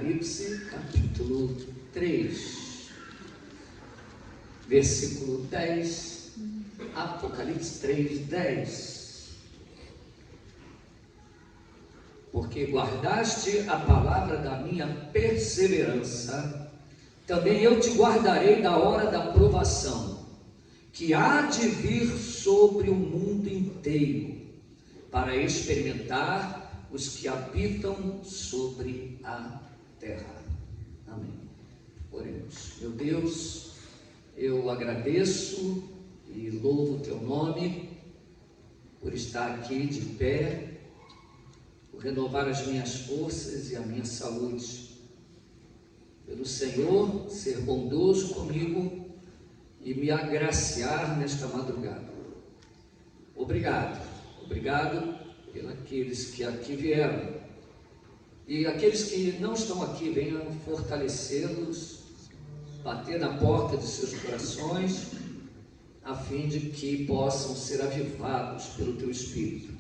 Apocalipse, capítulo 3, versículo 10, Apocalipse 3, 10. Porque guardaste a palavra da minha perseverança, também eu te guardarei da hora da provação, que há de vir sobre o mundo inteiro, para experimentar os que habitam sobre a terra. Amém. Oremos. Meu Deus, eu agradeço e louvo o teu nome por estar aqui de pé, por renovar as minhas forças e a minha saúde, pelo Senhor ser bondoso comigo e me agraciar nesta madrugada. Obrigado pelos que aqui vieram, e aqueles que não estão aqui, venham fortalecê-los, bater na porta de seus corações, a fim de que possam ser avivados pelo teu Espírito.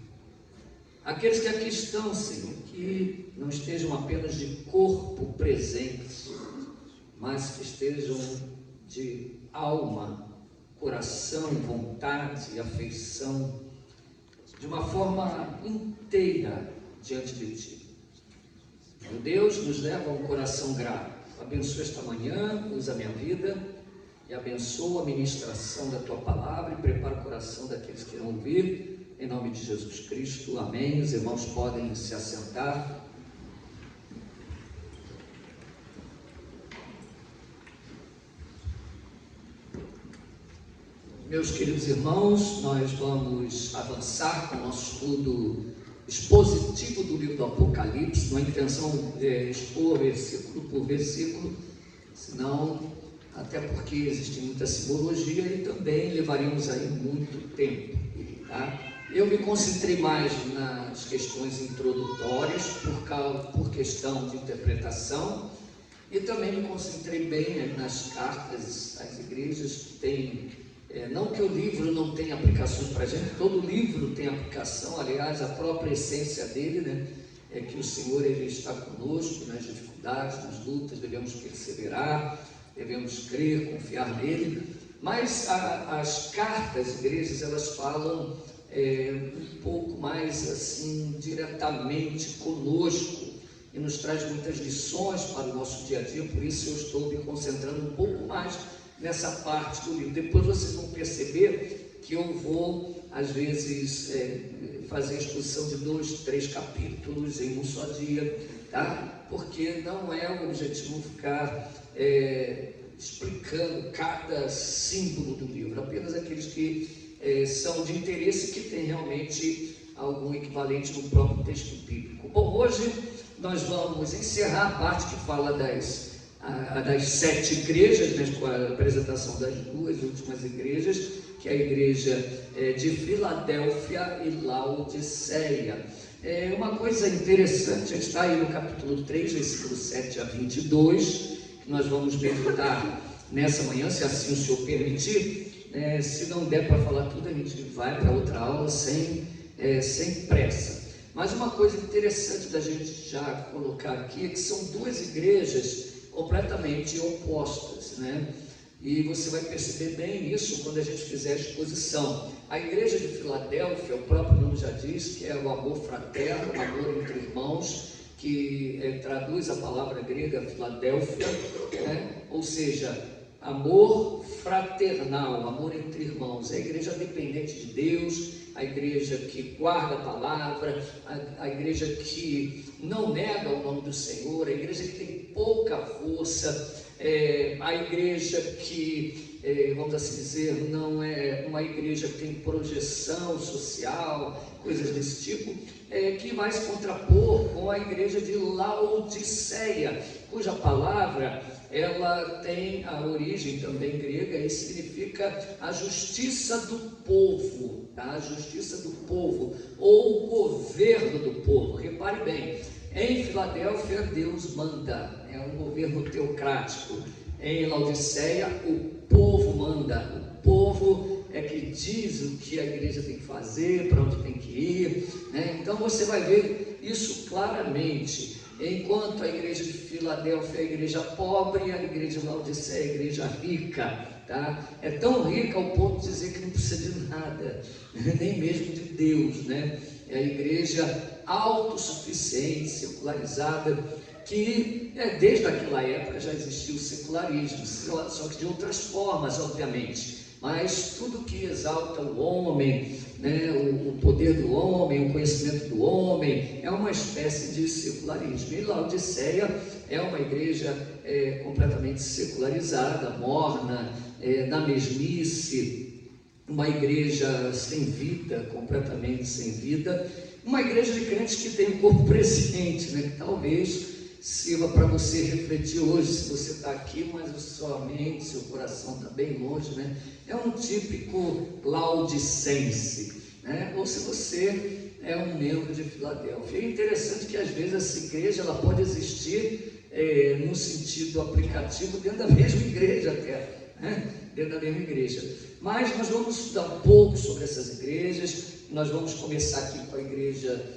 Aqueles que aqui estão, Senhor, que não estejam apenas de corpo presentes, mas que estejam de alma, coração, vontade e afeição, de uma forma inteira diante de Ti. Meu Deus, nos leva a um coração grato. Abençoa esta manhã, usa a minha vida e abençoa a ministração da Tua palavra e prepara o coração daqueles que irão ouvir, em nome de Jesus Cristo. Amém. Os irmãos podem se assentar. Meus queridos irmãos, nós vamos avançar com o nosso estudo expositivo do livro do Apocalipse. Não é intenção expor versículo por versículo, senão, até porque existe muita simbologia e também levaríamos aí muito tempo, tá? Eu me concentrei mais nas questões introdutórias por questão de interpretação, e também me concentrei bem nas cartas às igrejas que têm. Não que o livro não tenha aplicações para a gente, todo livro tem aplicação. Aliás, a própria essência dele, né, é que o Senhor ele está conosco nas dificuldades, nas lutas, devemos perseverar, devemos crer, confiar nele. Mas as cartas às igrejas, elas falam um pouco mais assim, diretamente conosco, e nos traz muitas lições para o nosso dia a dia. Por isso eu estou me concentrando um pouco mais nessa parte do livro. Depois vocês vão perceber que eu vou, às vezes, fazer a exposição de 2, 3 capítulos em um só dia, tá? Porque não é o objetivo ficar explicando cada símbolo do livro, apenas aqueles que são de interesse, que tem realmente algum equivalente no próprio texto bíblico. Bom, hoje nós vamos encerrar a parte que fala das 7 igrejas, né, com a apresentação das 2 últimas igrejas, que é a igreja de Filadélfia e Laodiceia. Uma coisa interessante, está aí no capítulo 3, versículo 7 a 22, que nós vamos meditar nessa manhã, se assim o Senhor permitir. Se não der para falar tudo, a gente vai para outra aula sem pressa. Mas uma coisa interessante da gente já colocar aqui é que são 2 igrejas completamente opostas, né? E você vai perceber bem isso quando a gente fizer a exposição. A igreja de Filadélfia, o próprio nome já diz que é o amor fraterno, o amor entre irmãos, que traduz a palavra grega Filadélfia, né? Ou seja, amor fraternal, amor entre irmãos. É a igreja dependente de Deus, a igreja que guarda a palavra, a igreja que não nega o nome do Senhor, a igreja que tem pouca força, a igreja que, vamos assim dizer, não é uma igreja que tem projeção social, coisas desse tipo, que vai se contrapor com a igreja de Laodiceia, cuja palavra ela tem a origem também grega e significa a justiça do povo, tá? A justiça do povo, ou o governo do povo. Repare bem, em Filadélfia Deus manda, é um governo teocrático. Em Laodiceia o povo manda, o povo é que diz o que a igreja tem que fazer, para onde tem que ir, né? Então você vai ver isso claramente. Enquanto a igreja de Filadélfia é a igreja pobre, a igreja de Laodiceia é a igreja rica, tá? É tão rica ao ponto de dizer que não precisa de nada, nem mesmo de Deus, né? É a igreja autossuficiente, secularizada, que desde aquela época já existia o secularismo, só que de outras formas, obviamente. Mas tudo que exalta o homem, né, o poder do homem, o conhecimento do homem, é uma espécie de secularismo. E Laodiceia é uma igreja completamente secularizada, morna, na mesmice, uma igreja sem vida, completamente sem vida, uma igreja de crentes que tem o corpo presente, né, que talvez sirva para você refletir hoje, se você está aqui, mas a sua mente, seu coração está bem longe, né? É um típico laudicense, né? Ou se você é um membro de Filadélfia. É interessante que às vezes essa igreja ela pode existir no sentido aplicativo dentro da mesma igreja até, né? Dentro da mesma igreja. Mas nós vamos estudar um pouco sobre essas igrejas. Nós vamos começar aqui com a igreja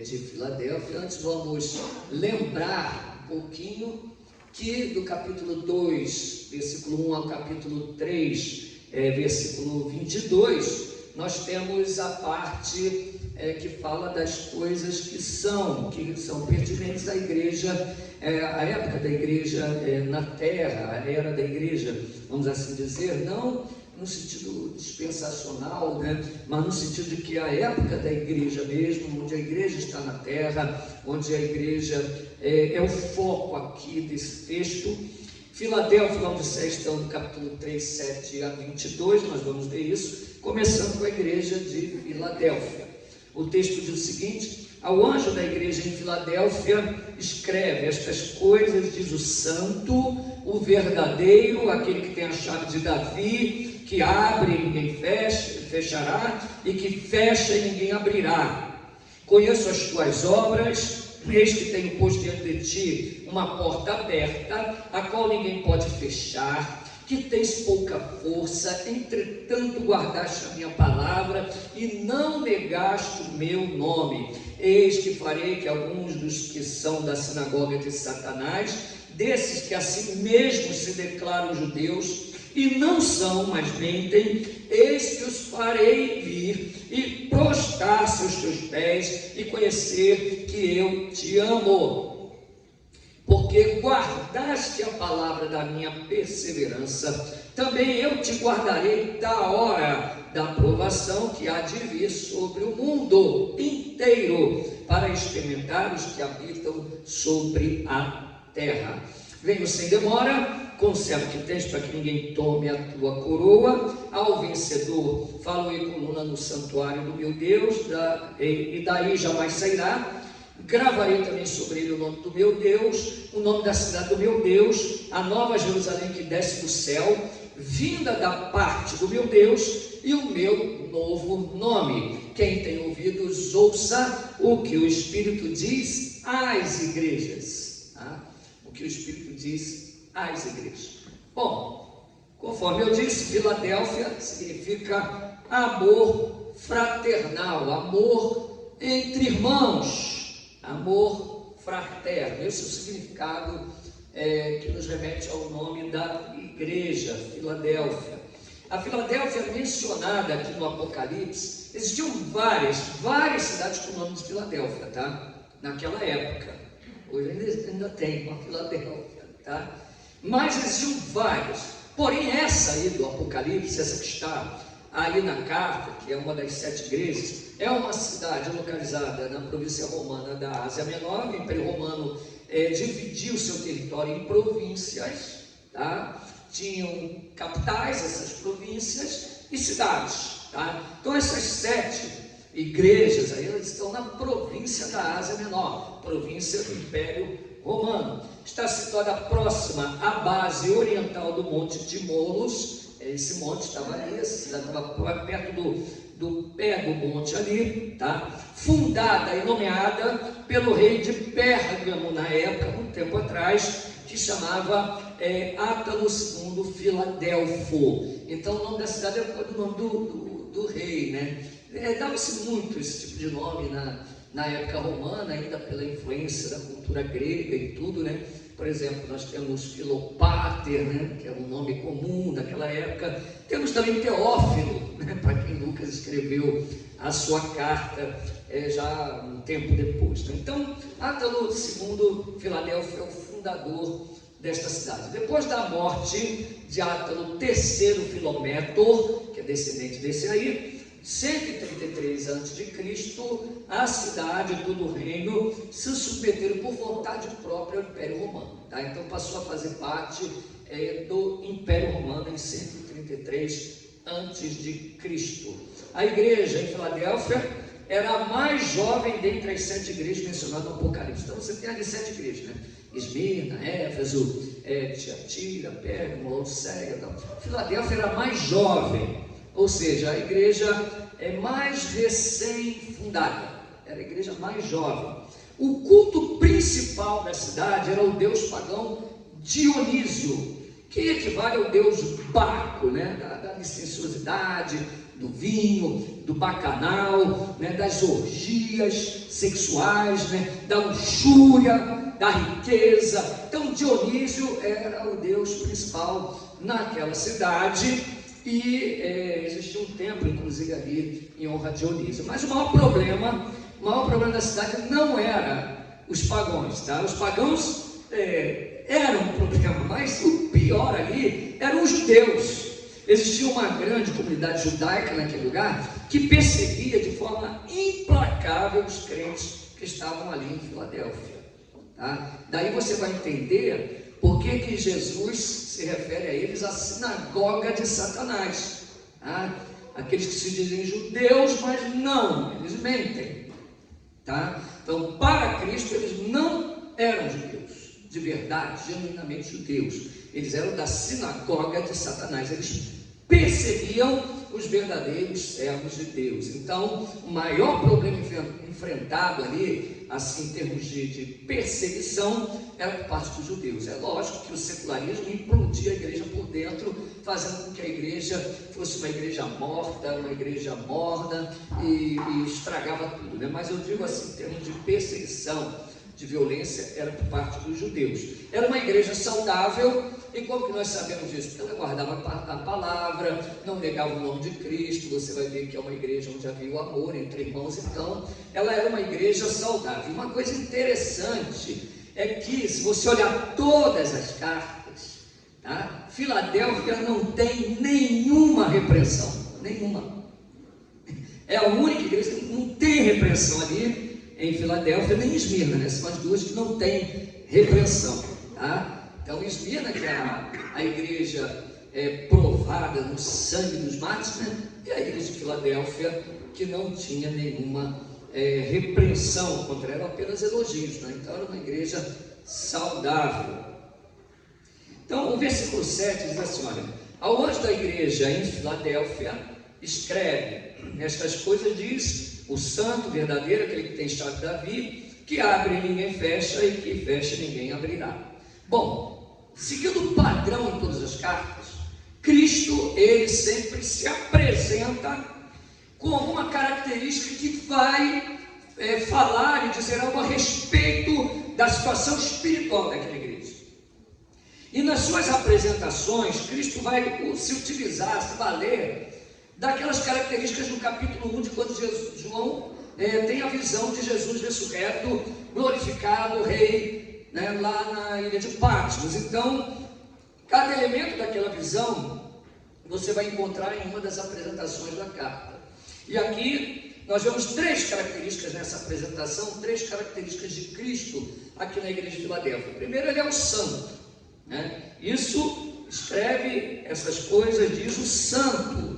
de Filadélfia. Antes vamos lembrar um pouquinho que do capítulo 2, versículo 1 ao capítulo 3, versículo 22, nós temos a parte que fala das coisas que são pertinentes à igreja, a época da igreja na terra, a era da igreja, vamos assim dizer, não no sentido dispensacional, né? Mas no sentido de que a época da igreja mesmo, onde a igreja está na terra, onde a igreja é o foco aqui desse texto. Filadélfia e Laodiceia estão no capítulo 3, 7 a 22, nós vamos ver isso, começando com a igreja de Filadélfia. O texto diz o seguinte: ao anjo da igreja em Filadélfia escreve: estas coisas diz o santo, o verdadeiro, aquele que tem a chave de Davi, que abre e ninguém fechará, e que fecha e ninguém abrirá. Conheço as tuas obras, eis que tenho posto diante de ti uma porta aberta, a qual ninguém pode fechar, que tens pouca força, entretanto guardaste a minha palavra e não negaste o meu nome. Eis que farei que alguns dos que são da sinagoga de Satanás, desses que assim mesmo se declaram judeus, e não são, mas mentem, eis que os farei vir e prostrar-se aos teus pés e conhecer que eu te amo. Porque guardaste a palavra da minha perseverança, também eu te guardarei da hora da provação que há de vir sobre o mundo inteiro, para experimentar os que habitam sobre a terra. Venho sem demora, conserva o que tens, para que ninguém tome a tua coroa. Ao vencedor falo-lhe coluna no santuário do meu Deus, e daí jamais sairá. Gravarei também sobre ele o nome do meu Deus, o nome da cidade do meu Deus, a nova Jerusalém que desce do céu, vinda da parte do meu Deus, e o meu novo nome. Quem tem ouvidos, ouça o que o Espírito diz às igrejas. Tá? O que o Espírito diz às igrejas. Bom, conforme eu disse, Filadélfia significa amor fraternal, amor entre irmãos, amor fraterno. Esse é o significado que nos remete ao nome da igreja, Filadélfia. A Filadélfia é mencionada aqui no Apocalipse. Existiam várias cidades com o nome de Filadélfia, tá? Naquela época. Hoje ainda tem uma Filadélfia, tá? Mas existiam várias. Porém, essa aí do Apocalipse, essa que está aí na carta, que é uma das 7 igrejas, é uma cidade localizada na província romana da Ásia Menor. O Império Romano dividiu seu território em províncias, tá? Tinham capitais, essas províncias, e cidades, tá? Então essas 7 igrejas aí, elas estão na província da Ásia Menor, província do Império Romano. Está situada próxima à base oriental do Monte Timolos. Esse monte estava ali, essa cidade estava perto do pé do monte ali, tá? Fundada e nomeada pelo rei de Pérgamo na época, muito tempo atrás, que chamava Átalo II Filadelfo. Então o nome da cidade é o nome do rei, né? Dava-se muito esse tipo de nome na época romana, ainda pela influência da cultura grega e tudo, né? Por exemplo, nós temos Filopáter, né, que é um nome comum daquela época. Temos também Teófilo, né, para quem Lucas escreveu a sua carta já um tempo depois. Né? Então, Átalo II Filadélfia é o fundador desta cidade. Depois da morte de Átalo III Filométor, que é descendente desse aí, 133 a.C., a cidade, todo o reino, se submeteram por vontade própria ao Império Romano. Tá? Então passou a fazer parte do Império Romano em 133 a.C. A igreja em Filadélfia era a mais jovem dentre as 7 igrejas mencionadas no Apocalipse. Então você tem ali 7 igrejas, né? Esmirna, Éfeso, Tiatira, Pérgamo, Laodiceia. Filadélfia era a mais jovem. Ou seja, a igreja é mais recém-fundada, era a igreja mais jovem. O culto principal da cidade era o deus pagão Dionísio, que equivale ao deus Baco, né? da licenciosidade, do vinho, do bacanal, né? Das orgias sexuais, né? Da luxúria, da riqueza. Então Dionísio era o deus principal naquela cidade. E existia um templo, inclusive, ali em honra a Dionísio. Mas o maior problema da cidade não era os pagãos, tá? Os pagãos eram um problema, mas o pior ali eram os judeus. Existia uma grande comunidade judaica naquele lugar que perseguia de forma implacável os crentes que estavam ali em Filadélfia. Tá? Daí você vai entender por que Jesus se refere a eles a sinagoga de Satanás. Tá? Aqueles que se dizem judeus, mas não, eles mentem. Tá? Então, para Cristo, eles não eram judeus, de verdade, genuinamente judeus. Eles eram da sinagoga de Satanás. Eles perseguiam os verdadeiros servos de Deus. Então, o maior problema enfrentado ali, assim, em termos de perseguição, era por parte dos judeus. É lógico que o secularismo implodia a igreja por dentro, fazendo com que a igreja fosse uma igreja morta, uma igreja morna, e estragava tudo, né? Mas eu digo assim, em termos de perseguição, de violência, era por parte dos judeus. Era uma igreja saudável, e como que nós sabemos disso? Porque ela guardava a palavra, não negava o nome de Cristo. Você vai ver que é uma igreja onde havia o amor entre irmãos. Então, ela era uma igreja saudável. Uma coisa interessante é que, se você olhar todas as cartas, tá? Filadélfia não tem nenhuma repreensão, nenhuma. É a única igreja que não tem repreensão ali em Filadélfia, nem Esmirna, né? São as duas que não têm repreensão, tá? Então, Esmirna, que é a igreja provada no sangue dos mártires, né? E a igreja de Filadélfia, que não tinha nenhuma repreensão contra ela, apenas elogios, né? Então, era uma igreja saudável. Então, o versículo 7 diz assim: olha, ao anjo da igreja em Filadélfia, escreve estas coisas, diz o santo verdadeiro, aquele que tem chave de Davi, que abre e ninguém fecha, e que fecha e ninguém abrirá. Bom, seguindo o padrão em todas as cartas, Cristo, ele sempre se apresenta com alguma característica que vai falar e dizer algo a respeito da situação espiritual daquela igreja. E nas suas apresentações, Cristo vai se utilizar, se valer daquelas características no capítulo 1, de quando João tem a visão de Jesus ressurreto, glorificado, rei, né, lá na ilha de Patmos. Então, cada elemento daquela visão você vai encontrar em uma das apresentações da carta. E aqui nós vemos 3 características nessa apresentação, 3 características de Cristo aqui na igreja de Filadélfia. Primeiro, ele é o santo, né? Isso escreve essas coisas, diz o santo.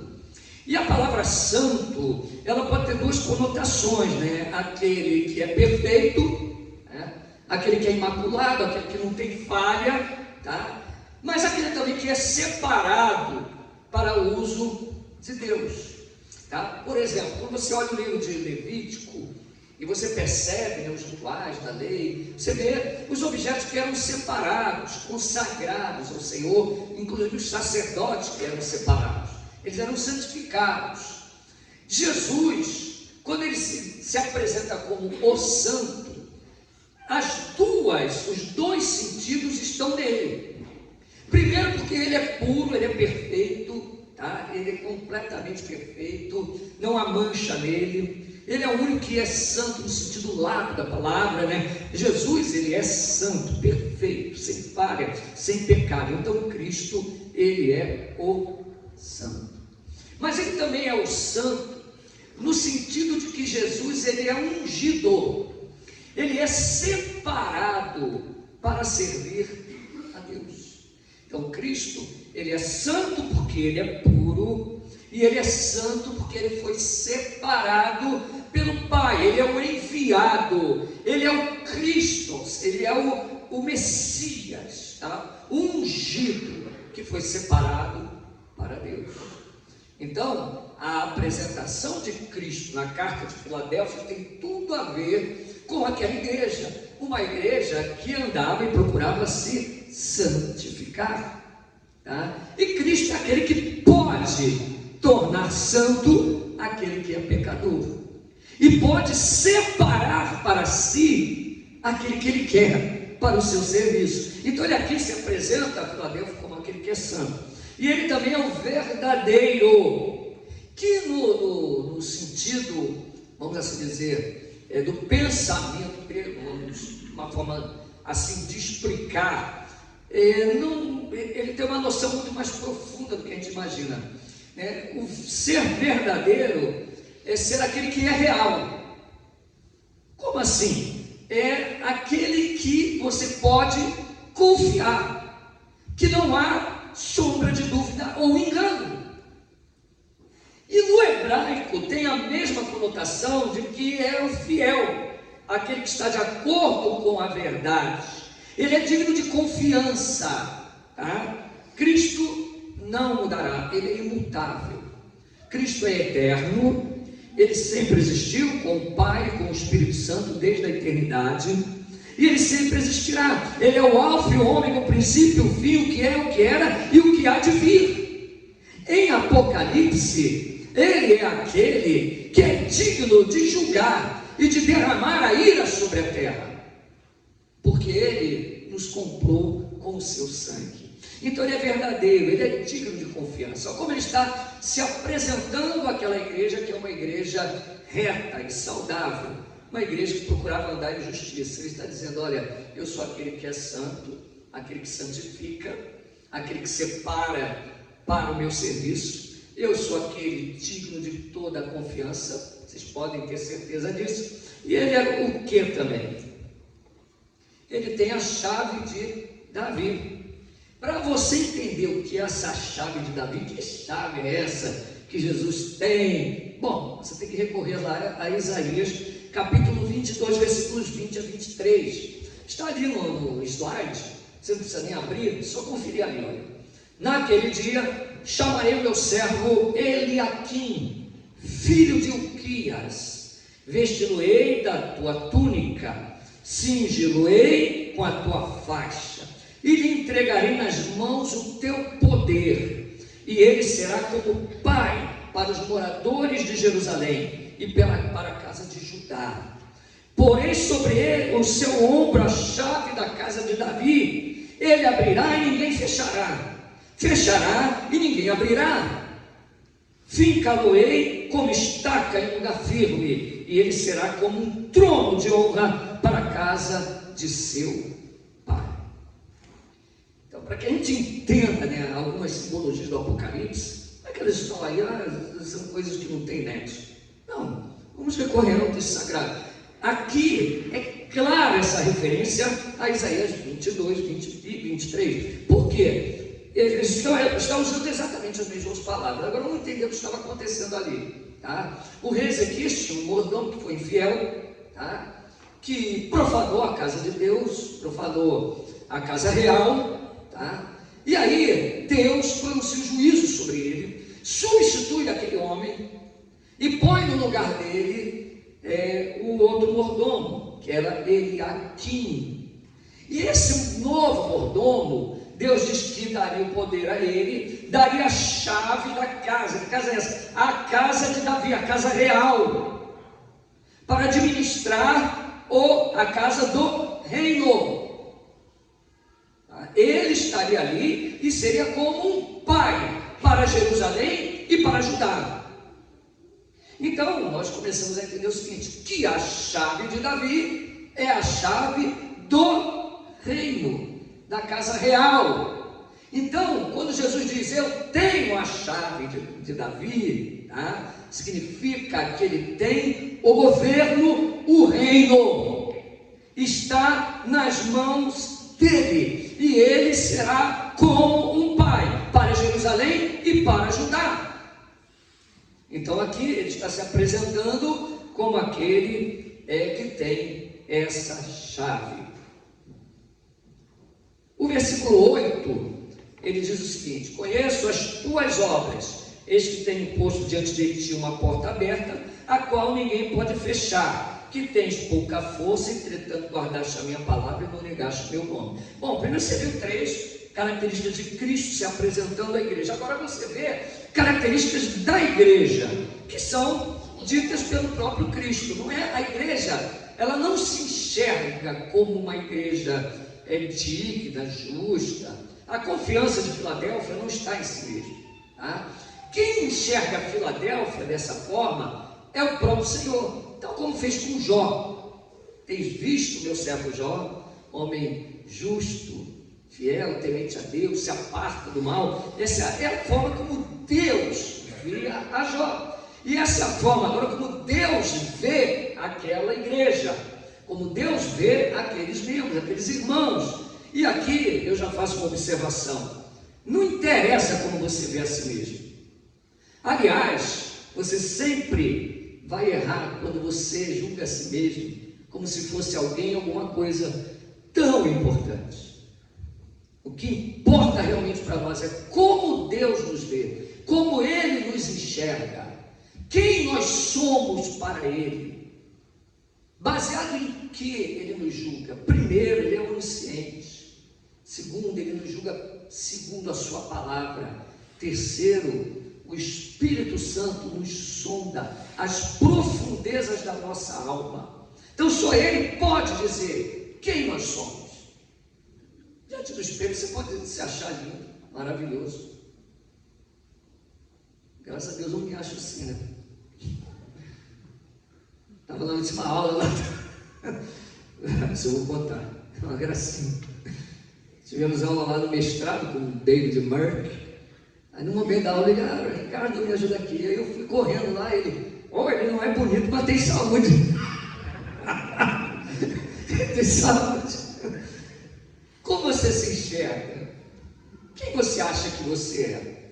E a palavra santo, ela pode ter 2 conotações, né? Aquele que é perfeito, né? Aquele que é imaculado, aquele que não tem falha, tá? Mas aquele também que é separado para o uso de Deus, tá? Por exemplo, quando você olha o livro de Levítico e você percebe, né, os rituais da lei, você vê os objetos que eram separados, consagrados ao Senhor, inclusive os sacerdotes que eram separados, eles eram santificados. Jesus, quando ele se apresenta como o santo, os dois sentidos estão nele. Primeiro porque ele é puro, ele é perfeito, tá? Ele é completamente perfeito, não há mancha nele. Ele é o único que é santo no sentido largo da palavra, né? Jesus, ele é santo, perfeito, sem falha, sem pecado. Então Cristo, ele é o santo. Mas ele também é o santo no sentido de que Jesus, ele é ungido. Ele é separado para servir a Deus. Então Cristo, ele é santo porque ele é puro, e ele é santo porque ele foi separado pelo Pai. Ele é o enviado, ele é o Cristo, ele é o Messias, tá? O ungido que foi separado para Deus. Então, a apresentação de Cristo na carta de Filadélfia tem tudo a ver com aquela igreja, uma igreja que andava e procurava se santificar, tá? E Cristo é aquele que pode tornar santo aquele que é pecador, e pode separar para si aquele que ele quer para o seu serviço. Então ele aqui se apresenta a Filadélfia como aquele que é santo, e ele também é o verdadeiro, que no sentido, vamos assim dizer, do pensamento grego, uma forma assim de explicar, ele tem uma noção muito mais profunda do que a gente imagina, né? O ser verdadeiro é ser aquele que é real. Como assim? É aquele que você pode confiar, que não há sombra de dúvida ou engano. E no hebraico tem a mesma conotação de que é o fiel, aquele que está de acordo com a verdade. Ele é digno de confiança, tá? Cristo não mudará, ele é imutável. Cristo é eterno, ele sempre existiu com o Pai, com o Espírito Santo desde a eternidade, e ele sempre existirá. Ele é o alfa e o ômega, o princípio, o fim, o que é, o que era e o que há de vir. Em Apocalipse, ele é aquele que é digno de julgar e de derramar a ira sobre a terra, porque ele nos comprou com o seu sangue. Então ele é verdadeiro, ele é digno de confiança. Como ele está se apresentando àquela igreja, que é uma igreja reta e saudável, uma igreja que procurava andar em justiça. Ele está dizendo: olha, eu sou aquele que é santo, aquele que santifica, aquele que separa para o meu serviço. Eu sou aquele digno de toda a confiança, vocês podem ter certeza disso. E ele é o que também? Ele tem a chave de Davi. Para você entender o que é essa chave de Davi, que chave é essa que Jesus tem? Bom, você tem que recorrer lá a Isaías, capítulo 22, versículos 20 a 23. Está ali no slide, você não precisa nem abrir, só conferir ali, olha. Naquele dia, chamarei o meu servo Eliaquim, filho de Uquias, vesti-lo-ei da tua túnica, cingi-lo-ei com a tua faixa, e lhe entregarei nas mãos o teu poder, e ele será como pai para os moradores de Jerusalém e para a casa de Judá. Porém sobre ele, o seu ombro, a chave da casa de Davi. Ele abrirá e ninguém fechará, fechará e ninguém abrirá. Fincá-lo-ei como estaca em lugar firme, e ele será como um trono de honra para a casa de seu pai. Então, para que a gente entenda, né, algumas simbologias do Apocalipse, não é que elas estão aí, são coisas que não tem nexo. Não, vamos recorrer ao texto sagrado. Aqui é clara essa referência a Isaías 22, 20 e 23. Por quê? Eles estão usando exatamente as mesmas palavras. Agora vamos entender o que estava acontecendo ali, tá? O rei Ezequias tinha um mordomo que foi infiel, tá? Que profanou a casa de Deus, profanou a casa real, tá? E aí Deus pronuncia um juízo sobre ele, substitui aquele homem e põe no lugar dele o outro mordomo, que era Eliaquim. E esse novo mordomo, Deus diz que daria o poder a ele, daria a chave da casa. Que casa é essa? A casa de Davi, a casa real. para administrar a casa do reino. Ele estaria ali e seria como um pai para Jerusalém e para Judá. Então, nós começamos a entender o seguinte, que a chave de Davi é a chave do reino, da casa real. Então, quando Jesus diz, eu tenho a chave de Davi, significa que ele tem o governo, o reino, está nas mãos dele, e ele será como um pai para Jerusalém e para Judá. Então aqui ele está se apresentando como aquele que tem essa chave. O versículo 8, ele diz o seguinte, conheço as tuas obras, eis que tenho posto diante de ti uma porta aberta, a qual ninguém pode fechar, que tens pouca força, entretanto guardaste a minha palavra e não negaste o meu nome. Bom, primeiro você viu 3 características de Cristo se apresentando à igreja. Agora você vê características da igreja, que são ditas pelo próprio Cristo. Não é a igreja, ela não se enxerga como uma igreja digna, justa. A confiança de Filadélfia não está em si mesmo. Quem enxerga Filadélfia dessa forma é o próprio Senhor. Então, como fez com Jó, tens visto meu servo Jó, homem justo, fiel, temente a Deus, se aparta do mal. Essa é a forma como Deus via a Jó. E essa é a forma agora como Deus vê aquela igreja, como Deus vê aqueles membros, aqueles irmãos. E aqui eu já faço uma observação. Não interessa como você vê a si mesmo. Aliás, você sempre vai errar quando você julga a si mesmo como se fosse alguém, alguma coisa tão importante. O que importa realmente para nós é como Deus nos vê, como Ele nos enxerga, quem nós somos para Ele, baseado em que Ele nos julga. Primeiro, Ele é onisciente. Segundo, Ele nos julga segundo a sua palavra. Terceiro, o Espírito Santo nos sonda as profundezas da nossa alma. Então só Ele pode dizer quem nós somos. Diante do espelho você pode se achar lindo, maravilhoso. Graças a Deus eu me acho assim, né? Estava na última aula lá. Isso eu vou contar. É uma gracinha. Tivemos aula lá no mestrado com o David Merck. Aí no momento da aula ele, Ricardo, me ajuda aqui. Aí eu fui correndo lá, ele não é bonito, mas tem saúde. Tem saúde. Como você se enxerga? Quem você acha que você é?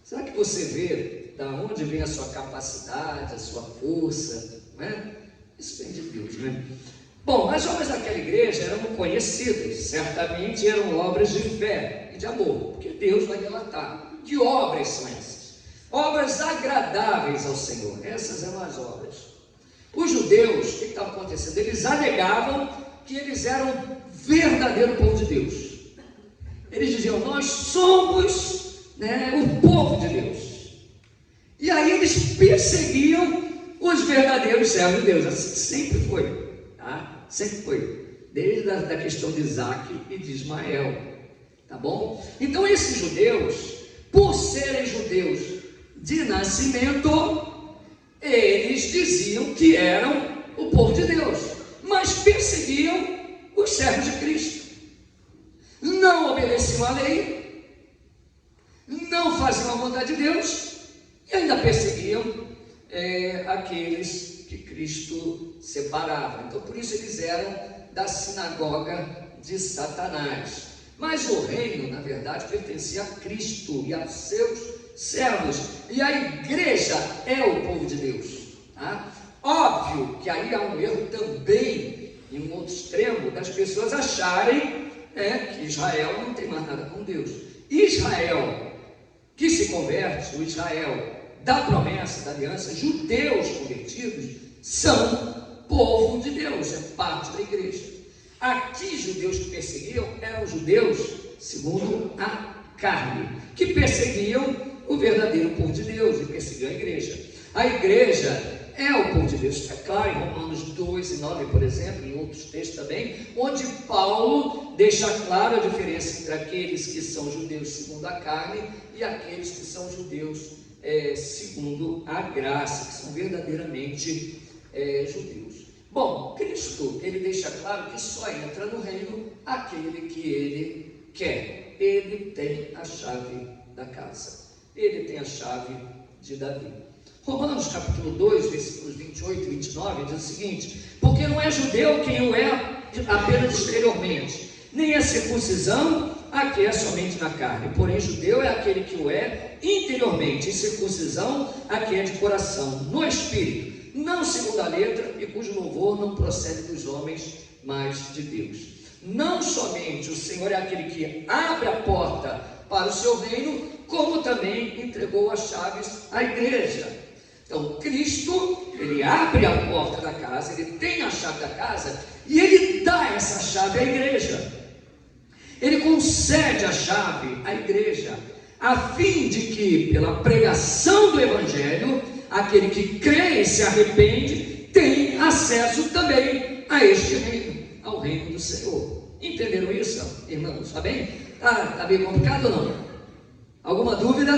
Será que você vê da onde vem a sua capacidade, a sua força? Não é? Isso vem de Deus, né? Bom, as obras daquela igreja eram conhecidas, certamente eram obras de fé e de amor, porque Deus vai relatar. Que obras são essas? Obras agradáveis ao Senhor. Essas eram as obras. Os judeus, o que estava acontecendo? Eles alegavam que eles eram verdadeiro povo de Deus. Eles diziam, nós somos o povo de Deus. E aí eles perseguiam os verdadeiros servos de Deus. Assim sempre foi, tá? Sempre foi. Desde a questão de Isaac e de Ismael, tá bom? Então esses judeus, por serem judeus de nascimento, eles diziam que eram o povo de Deus, mas perseguiam os servos de Cristo, não obedeciam à lei, não faziam a vontade de Deus e ainda perseguiam aqueles que Cristo separava. Então por isso eles eram da sinagoga de Satanás. Mas o reino, na verdade, pertencia a Cristo e a seus servos, e a igreja é o povo de Deus, tá? Óbvio que aí há um erro também, em um outro extremo, das pessoas acharem que Israel não tem mais nada com Deus. Israel que se converte, o Israel da promessa, da aliança, judeus convertidos, são povo de Deus, é parte da igreja. Aqui, judeus que perseguiam eram judeus segundo a carne, que perseguiam o verdadeiro povo de Deus e perseguiam a igreja. A igreja é o povo de Deus. Está claro em Romanos 2:9, por exemplo, em outros textos também, onde Paulo deixa claro a diferença entre aqueles que são judeus segundo a carne e aqueles que são judeus segundo a graça, que são verdadeiramente judeus. Bom, Cristo, ele deixa claro que só entra no reino aquele que ele quer. Ele tem a chave da casa, ele tem a chave de Davi. Romanos capítulo 2, versículos 28 e 29 diz o seguinte: porque não é judeu quem o é apenas exteriormente, nem é circuncisão a que é somente na carne, porém judeu é aquele que o é interiormente, e circuncisão a que é de coração, no espírito, não segundo a letra, e cujo louvor não procede dos homens, mas de Deus. Não somente o Senhor é aquele que abre a porta para o seu reino, como também entregou as chaves à igreja. Então Cristo, ele abre a porta da casa, ele tem a chave da casa e ele dá essa chave à igreja. Ele concede a chave à igreja, a fim de que, pela pregação do Evangelho, aquele que crê e se arrepende, tem acesso também a este reino, ao reino do Senhor. Entenderam isso, irmãos? Está bem? Está bem complicado ou não? Alguma dúvida?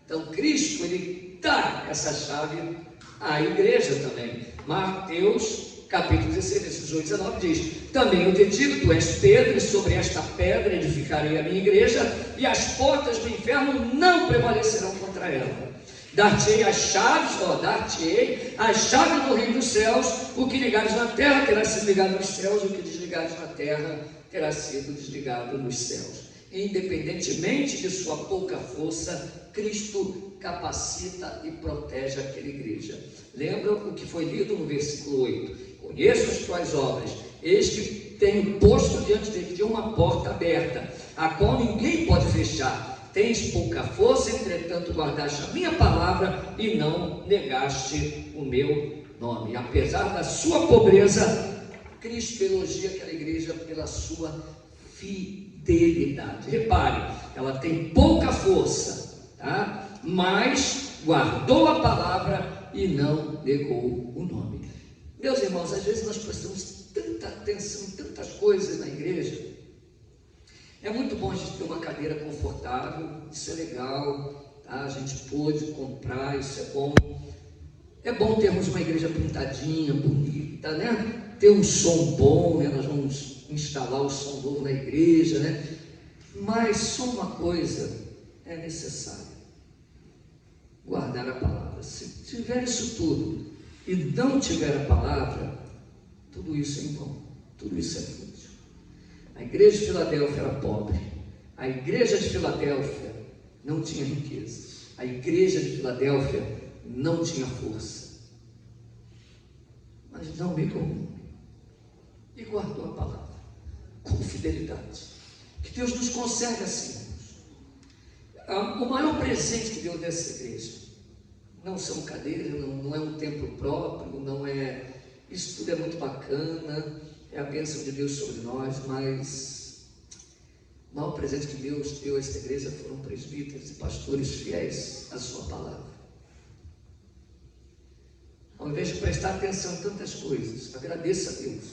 Então Cristo, ele dá essa chave à igreja também. Mateus capítulo 16, versículos 8 e 19 diz: também eu te digo, tu és Pedro, e sobre esta pedra edificarei a minha igreja, e as portas do inferno não prevalecerão contra ela. Dar-te-ei as chaves do reino dos céus. O que ligares na terra terá sido ligado nos céus, o que desligares na terra terá sido desligado nos céus. Independentemente de sua pouca força, Cristo capacita e protege aquela igreja. Lembra o que foi lido no versículo 8: conheço as tuas obras, eis que tenho posto diante de ti uma porta aberta, a qual ninguém pode fechar. Tens pouca força, entretanto guardaste a minha palavra e não negaste o meu nome. Apesar da sua pobreza, Cristo elogia aquela igreja pela sua fidelidade. Repare, ela tem pouca força, tá? Mas guardou a palavra e não negou o nome. Meus irmãos, às vezes nós prestamos tanta atenção em tantas coisas na igreja. É muito bom a gente ter uma cadeira confortável, isso é legal, tá? A gente pôde comprar, isso é bom. É bom termos uma igreja pintadinha, bonita, né? Ter um som bom, né? Nós vamos instalar o som novo na igreja, né? Mas só uma coisa é necessária: guardar a palavra. Se tiver isso tudo e não tiver a palavra, tudo isso é em vão, tudo isso é fútil. A igreja de Filadélfia era pobre, a igreja de Filadélfia não tinha riqueza, a igreja de Filadélfia não tinha força, mas não negou o nome e guardou a palavra com fidelidade. Que Deus nos conserve assim. O maior presente que Deus deu a essa igreja não são cadeiras, não é um templo próprio, não é, isso tudo é muito bacana, é a bênção de Deus sobre nós, mas o maior presente que Deus deu a esta igreja foram presbíteros e pastores fiéis à sua palavra. Ao invés de prestar atenção em tantas coisas, agradeça a Deus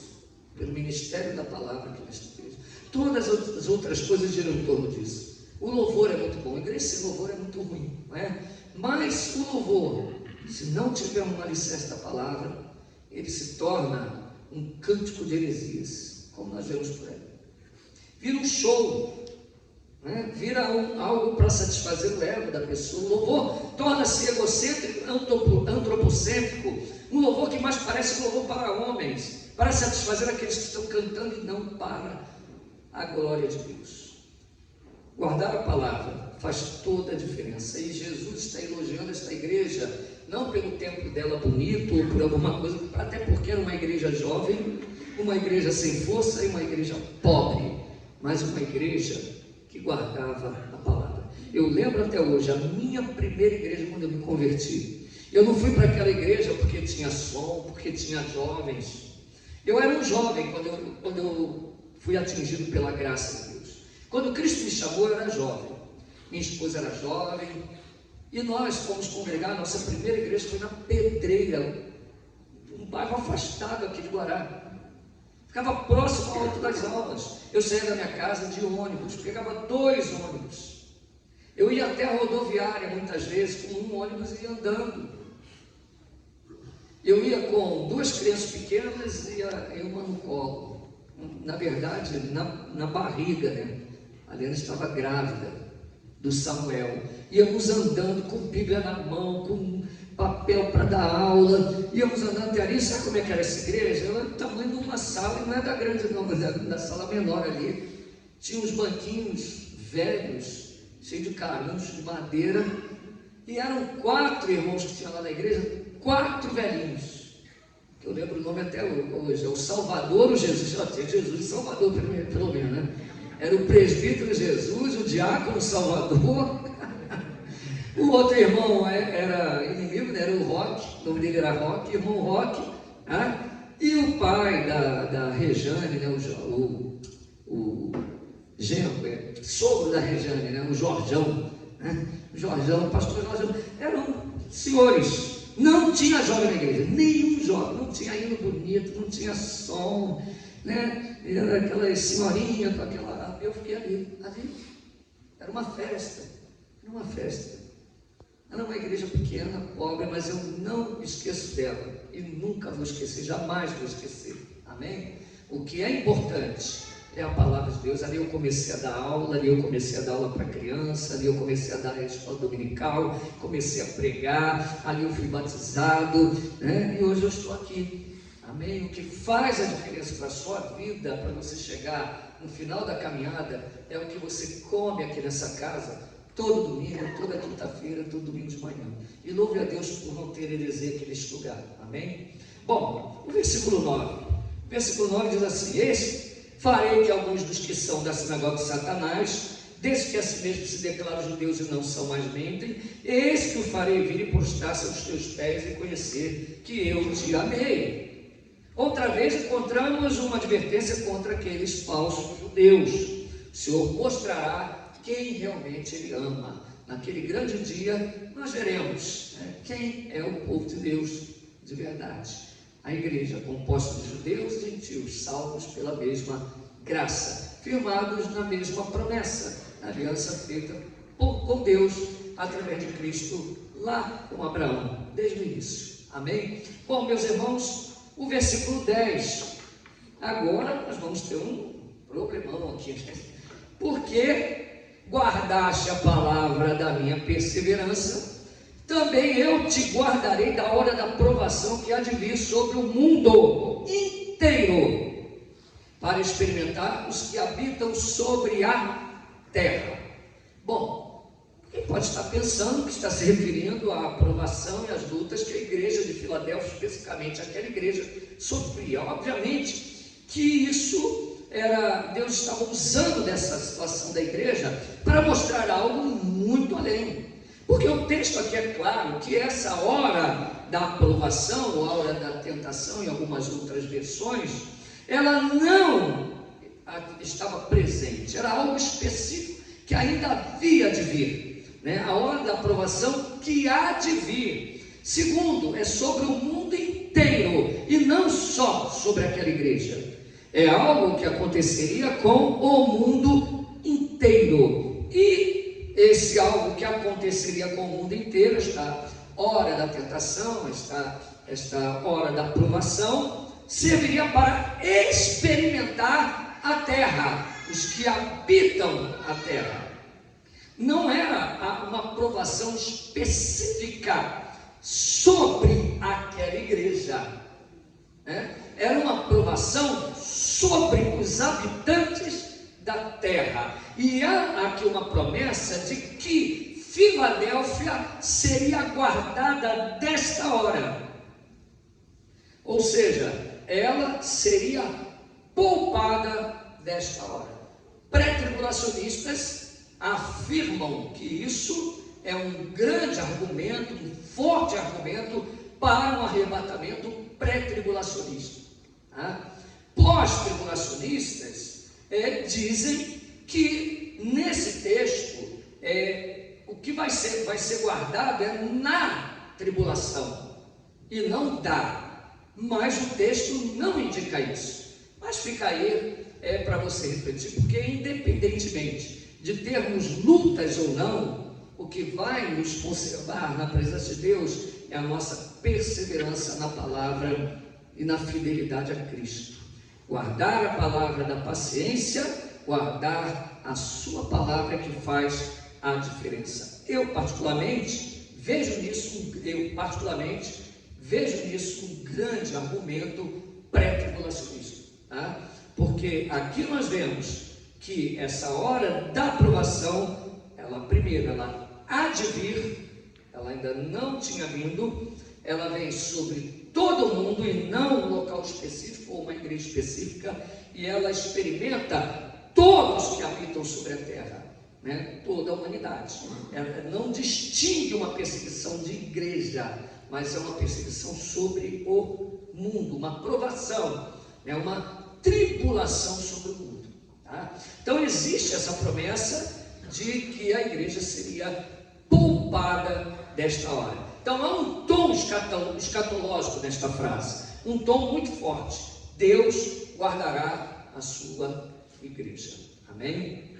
pelo ministério da palavra aqui nesta igreja. Todas as outras coisas giram em torno disso. O louvor é muito bom, a igreja sem louvor é muito ruim, não é? Mas o louvor, se não tiver um alicerce da palavra, ele se torna um cântico de heresias, como nós vemos por aí. Vira um show, né? Vira algo para satisfazer o ego da pessoa. O louvor torna-se egocêntrico, antropocêntrico, um louvor que mais parece um louvor para homens, para satisfazer aqueles que estão cantando e não para a glória de Deus. Guardar a palavra faz toda a diferença, e Jesus está elogiando esta igreja, não pelo templo dela bonito, ou por alguma coisa, até porque era uma igreja jovem, uma igreja sem força e uma igreja pobre, mas uma igreja que guardava a palavra. Eu lembro até hoje, a minha primeira igreja, quando eu me converti, eu não fui para aquela igreja porque tinha som, porque tinha jovens. Eu era um jovem quando eu fui atingido pela graça de Deus. Quando Cristo me chamou, eu era jovem. Minha esposa era jovem, E nós fomos congregar, nossa primeira igreja foi na Pedreira, um bairro afastado aqui de Guará. Ficava próximo ao Alto das Almas. Eu saía da minha casa de ônibus, pegava 2 ônibus. Eu ia até a rodoviária muitas vezes com um ônibus e ia andando. Eu ia com 2 crianças pequenas e uma no colo. Na verdade, na barriga, né? A Helena estava grávida do Samuel. Íamos andando com Bíblia na mão, com papel para dar aula. Íamos andando até ali. Sabe como é que era essa igreja? Era do tamanho de uma sala, e não é da grande não, mas é da sala menor ali. Tinha uns banquinhos velhos, cheios de carunchos de madeira. E eram 4 irmãos que tinham lá na igreja, 4 velhinhos. Eu lembro o nome até hoje. É o Salvador, o Jesus. Já tinha Jesus e Salvador, pelo menos, né? Era o presbítero Jesus, o diácono Salvador. O outro irmão era inimigo, né? Era o Roque, o nome dele era Roque, irmão Roque. Né? E o pai da Rejane, né? O genro, sogro da Rejane, né? O Jorjão. Né? O Jorjão, o pastor Jorjão. Eram senhores. Não tinha jovem na igreja, nenhum jovem. Não tinha hino bonito, não tinha som, né? Era aquela senhorinha com aquela... Eu fiquei ali. Era uma festa. Era uma igreja pequena, pobre, mas eu não esqueço dela. E nunca vou esquecer, jamais vou esquecer. Amém? O que é importante é a palavra de Deus. Ali eu comecei a dar aula, para criança, ali eu comecei a dar a escola dominical, comecei a pregar, ali eu fui batizado, né? E hoje eu estou aqui. Amém? O que faz a diferença para a sua vida, para você chegar no final da caminhada, é o que você come aqui nessa casa, todo domingo, toda quinta-feira, todo domingo de manhã. E louve a Deus por não ter heresia aqui neste lugar. Amém? Bom, o versículo 9. O versículo 9 diz assim: Eis, farei que alguns dos que são da sinagoga de Satanás, desde que a si mesmo se declaram judeus e não são mais mentem, eis que o farei vir e prostrar-se aos teus pés e conhecer que eu te amei. Outra vez encontramos uma advertência contra aqueles falsos judeus. O Senhor mostrará quem realmente Ele ama. Naquele grande dia nós veremos, né, quem é o povo de Deus de verdade. A igreja composta de judeus e gentios, salvos pela mesma graça, firmados na mesma promessa, na aliança feita com Deus através de Cristo lá com Abraão, desde o início. Amém? Bom, meus irmãos, o versículo 10. Agora nós vamos ter um problemão aqui, né? Porque guardaste a palavra da minha perseverança, também eu te guardarei da hora da provação que há de vir sobre o mundo inteiro, para experimentar os que habitam sobre a terra. Bom, quem pode estar pensando que está se referindo à aprovação e às lutas que a igreja de Filadélfia, especificamente aquela igreja, sofria. Obviamente que isso Deus estava usando dessa situação da igreja para mostrar algo muito além. Porque o texto aqui é claro que essa hora da aprovação, ou a hora da tentação, em algumas outras versões, ela não estava presente, era algo específico que ainda havia de vir, né? A hora da aprovação que há de vir. Segundo, é sobre o mundo inteiro e não só sobre aquela igreja. É algo que aconteceria com o mundo inteiro. E esse algo que aconteceria com o mundo inteiro, esta hora da tentação, esta hora da provação, serviria para experimentar a terra, os que habitam a terra. Não era uma provação específica sobre aquela igreja, né? Era uma provação sobre os habitantes da terra. E há aqui uma promessa de que Filadélfia seria guardada desta hora. Ou seja, ela seria poupada desta hora. Pré-tribulacionistas afirmam que isso é um grande argumento, um forte argumento para um arrebatamento pré-tribulacionista. Pós-tribulacionistas dizem que nesse texto o que vai ser guardado é na tribulação, e não dá. Mas o texto não indica isso. Mas fica aí para você refletir, porque independentemente de termos lutas ou não, o que vai nos conservar na presença de Deus é a nossa perseverança na palavra e na fidelidade a Cristo. Guardar a palavra da paciência, guardar a sua palavra que faz a diferença. Eu particularmente vejo nisso um grande argumento pré-tribulacionista, tá? Porque aqui nós vemos que essa hora da aprovação, ela há de vir, ela ainda não tinha vindo, ela vem sobre todo mundo e não um local específico ou uma igreja específica, e ela experimenta todos que habitam sobre a terra, né? Toda a humanidade. Ela não distingue uma perseguição de igreja, mas é uma perseguição sobre o mundo, uma provação, é uma tribulação sobre o mundo, tá? Então existe essa promessa de que a igreja seria poupada desta hora. Então há um tom escatológico nesta frase, um tom muito forte. Deus guardará a sua igreja. Amém?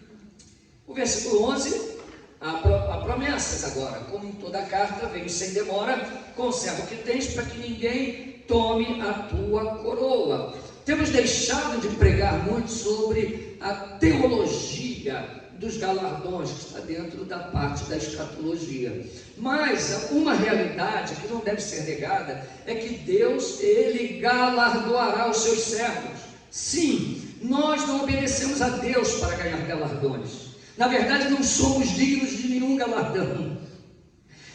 O versículo 11, há promessas agora. Como em toda a carta, venho sem demora, conserva o que tens, para que ninguém tome a tua coroa. Temos deixado de pregar muito sobre a teologia dos galardões, que está dentro da parte da escatologia. Mas uma realidade que não deve ser negada é que Deus, Ele galardoará os seus servos. Sim, nós não obedecemos a Deus para ganhar galardões. Na verdade, não somos dignos de nenhum galardão.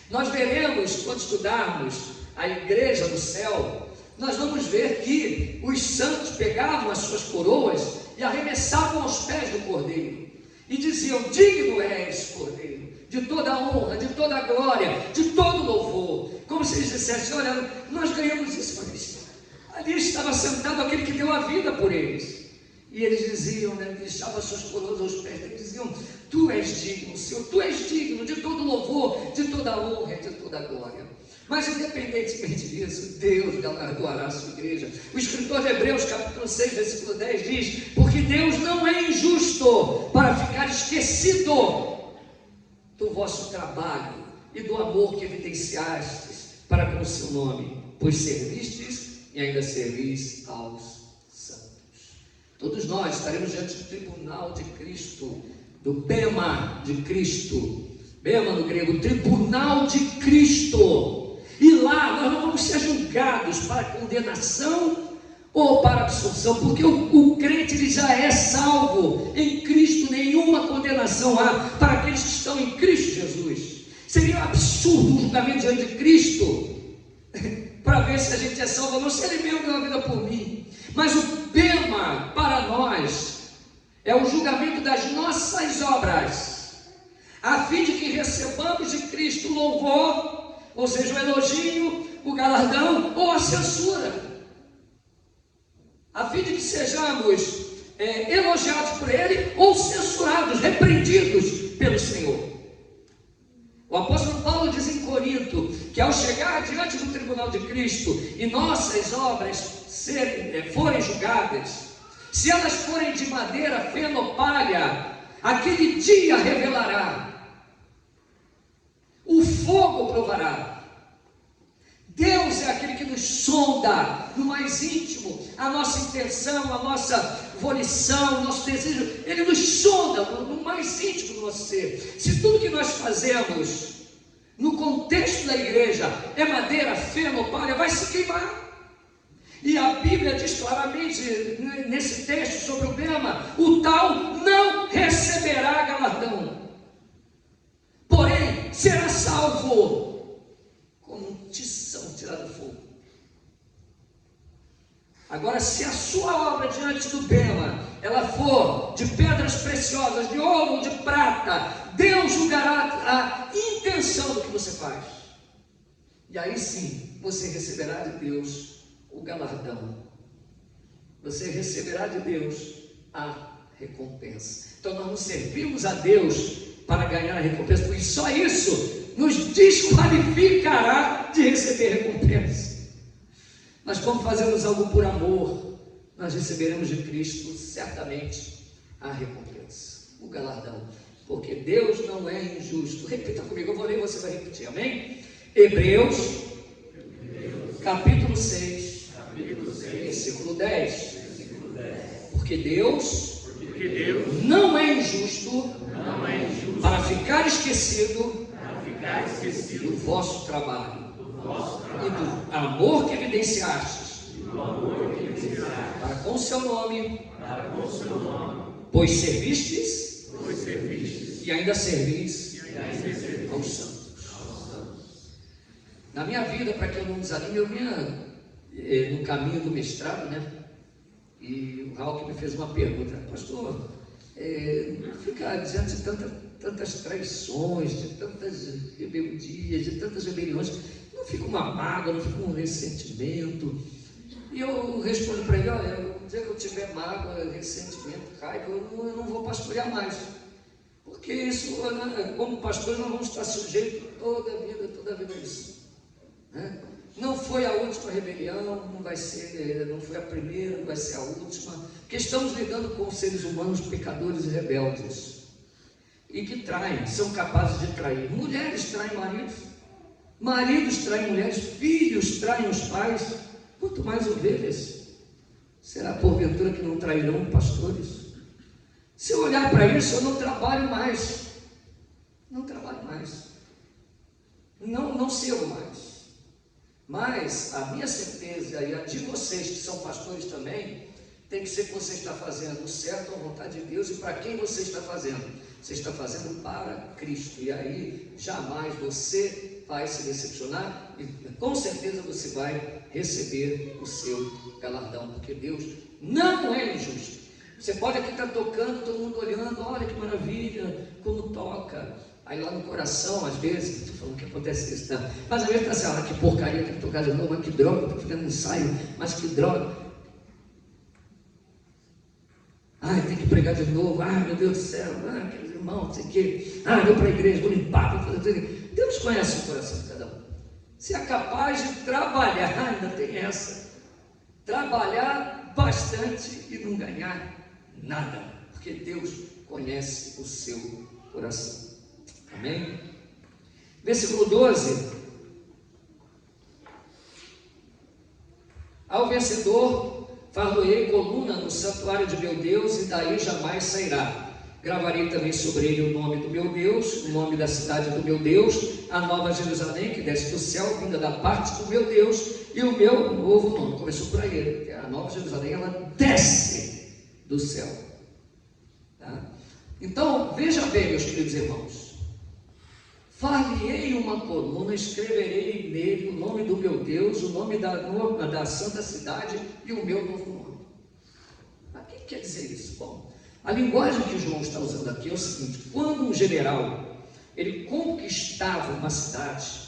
Nós veremos, quando estudarmos a igreja do céu, nós vamos ver que os santos pegavam as suas coroas e arremessavam aos pés do Cordeiro e diziam: digno és, Cordeiro, de toda a honra, de toda a glória, de todo louvor. Como se eles dissessem: olha, nós ganhamos isso, mas ali estava sentado aquele que deu a vida por eles. E eles diziam, né, deixavam as suas coroas aos pés, eles diziam: tu és digno, Senhor, tu és digno de todo louvor, de toda honra e de toda glória. Mas independentemente disso, Deus galardoará a sua igreja. O escritor de Hebreus, capítulo 6, versículo 10 diz: porque Deus não é injusto para ficar esquecido do vosso trabalho e do amor que evidenciastes para com o seu nome, pois servistes e ainda servis aos santos. Todos nós estaremos diante do tribunal de Cristo, do bema de Cristo. Bema no grego, tribunal de Cristo. E lá nós não vamos ser julgados para condenação ou para absorção, porque o crente ele já é salvo em Cristo. Nenhuma condenação há para aqueles que estão em Cristo Jesus. Seria um absurdo um julgamento diante de Cristo para ver se a gente é salvo ou não, se Ele mesmo deu a vida por mim. Mas o bema para nós é o julgamento das nossas obras, a fim de que recebamos de Cristo o louvor, ou seja, o elogio, o galardão ou a censura, a fim de que sejamos elogiados por Ele ou censurados, repreendidos pelo Senhor. O apóstolo Paulo diz em Corinto que ao chegar diante do tribunal de Cristo e nossas obras forem julgadas, se elas forem de madeira, feno ou palha, aquele dia revelará. O fogo provará. Deus é aquele que nos sonda no mais íntimo, a nossa intenção, a nossa volição, o nosso desejo. Ele nos sonda no mais íntimo do nosso ser. Se tudo que nós fazemos no contexto da igreja é madeira, feno ou palha, vai se queimar. E a Bíblia diz claramente nesse texto sobre o bema: o tal não receberá galardão, porém será salvo como um tição tirado do fogo. Agora, se a sua obra diante do bema ela for de pedras preciosas, de ouro ou de prata, Deus julgará a intenção do que você faz, e aí sim você receberá de Deus o galardão, você receberá de Deus a recompensa. Então nós não servimos a Deus para ganhar a recompensa, pois só isso nos desqualificará de receber recompensa. Mas quando fazemos algo por amor, nós receberemos de Cristo certamente a recompensa, o galardão, porque Deus não é injusto. Repita comigo, eu vou ler e você vai repetir, amém? Hebreus, capítulo 6, versículo 10. Porque Deus não é injusto para ficar esquecido do vosso trabalho e do amor que evidenciastes para com seu nome, pois servistes e ainda servis aos santos. Na minha vida, para que eu não desanime, eu vinha no caminho do mestrado, né? E o Raul que me fez uma pergunta: pastor, ficar diante de tantas traições, de tantas rebeldias, de tantas rebeliões, não fica uma mágoa, não fica um ressentimento? E eu respondo para ele: olha, no dia que eu tiver mágoa, ressentimento, raiva, eu não vou pastorear mais, porque isso, como pastor, nós vamos estar sujeitos toda a vida a isso, né? Não foi a última rebelião, não foi a primeira, não vai ser a última, porque estamos lidando com seres humanos pecadores e rebeldes, e que traem, são capazes de trair. Mulheres traem maridos, maridos traem mulheres, filhos traem os pais, quanto mais ovelhas. Será porventura que não trairão pastores? Se eu olhar para isso, eu não trabalho mais, não sirvo mais. Mas a minha certeza e a de vocês que são pastores também, tem que ser que você está fazendo o certo, a vontade de Deus. E para quem você está fazendo? Você está fazendo para Cristo, e aí jamais você vai se decepcionar, e com certeza você vai receber o seu galardão, porque Deus não é injusto. Você pode aqui estar tocando, todo mundo olhando, olha que maravilha, como toca. Aí lá no coração, às vezes, estou falando que acontece isso, tá? Mas às vezes está assim: olha que porcaria, tem que tocar de novo, mas que droga, estou fazendo um ensaio, mas que droga. Ai, tem que pregar de novo, ai meu Deus do céu, aqueles irmãos, não sei o quê, vou para a igreja, vou limpar, vou fazer tudo. Deus conhece o coração de cada um. Se é capaz de trabalhar, ainda tem essa, trabalhar bastante e não ganhar nada, porque Deus conhece o seu coração. Amém? Versículo 12: ao vencedor far-lhe-ei coluna no santuário de meu Deus, e daí jamais sairá. Gravarei também sobre ele o nome do meu Deus, o nome da cidade do meu Deus, a nova Jerusalém que desce do céu, vinda da parte do meu Deus, e o meu novo nome. Começou por aí, a nova Jerusalém, ela desce do céu, tá? Então, veja bem, meus queridos irmãos, far-lhe-ei uma coluna, escreverei nele o nome do meu Deus, o nome da santa cidade e o meu novo nome. Mas o que quer dizer isso? Bom, a linguagem que João está usando aqui é o seguinte: quando um general ele conquistava uma cidade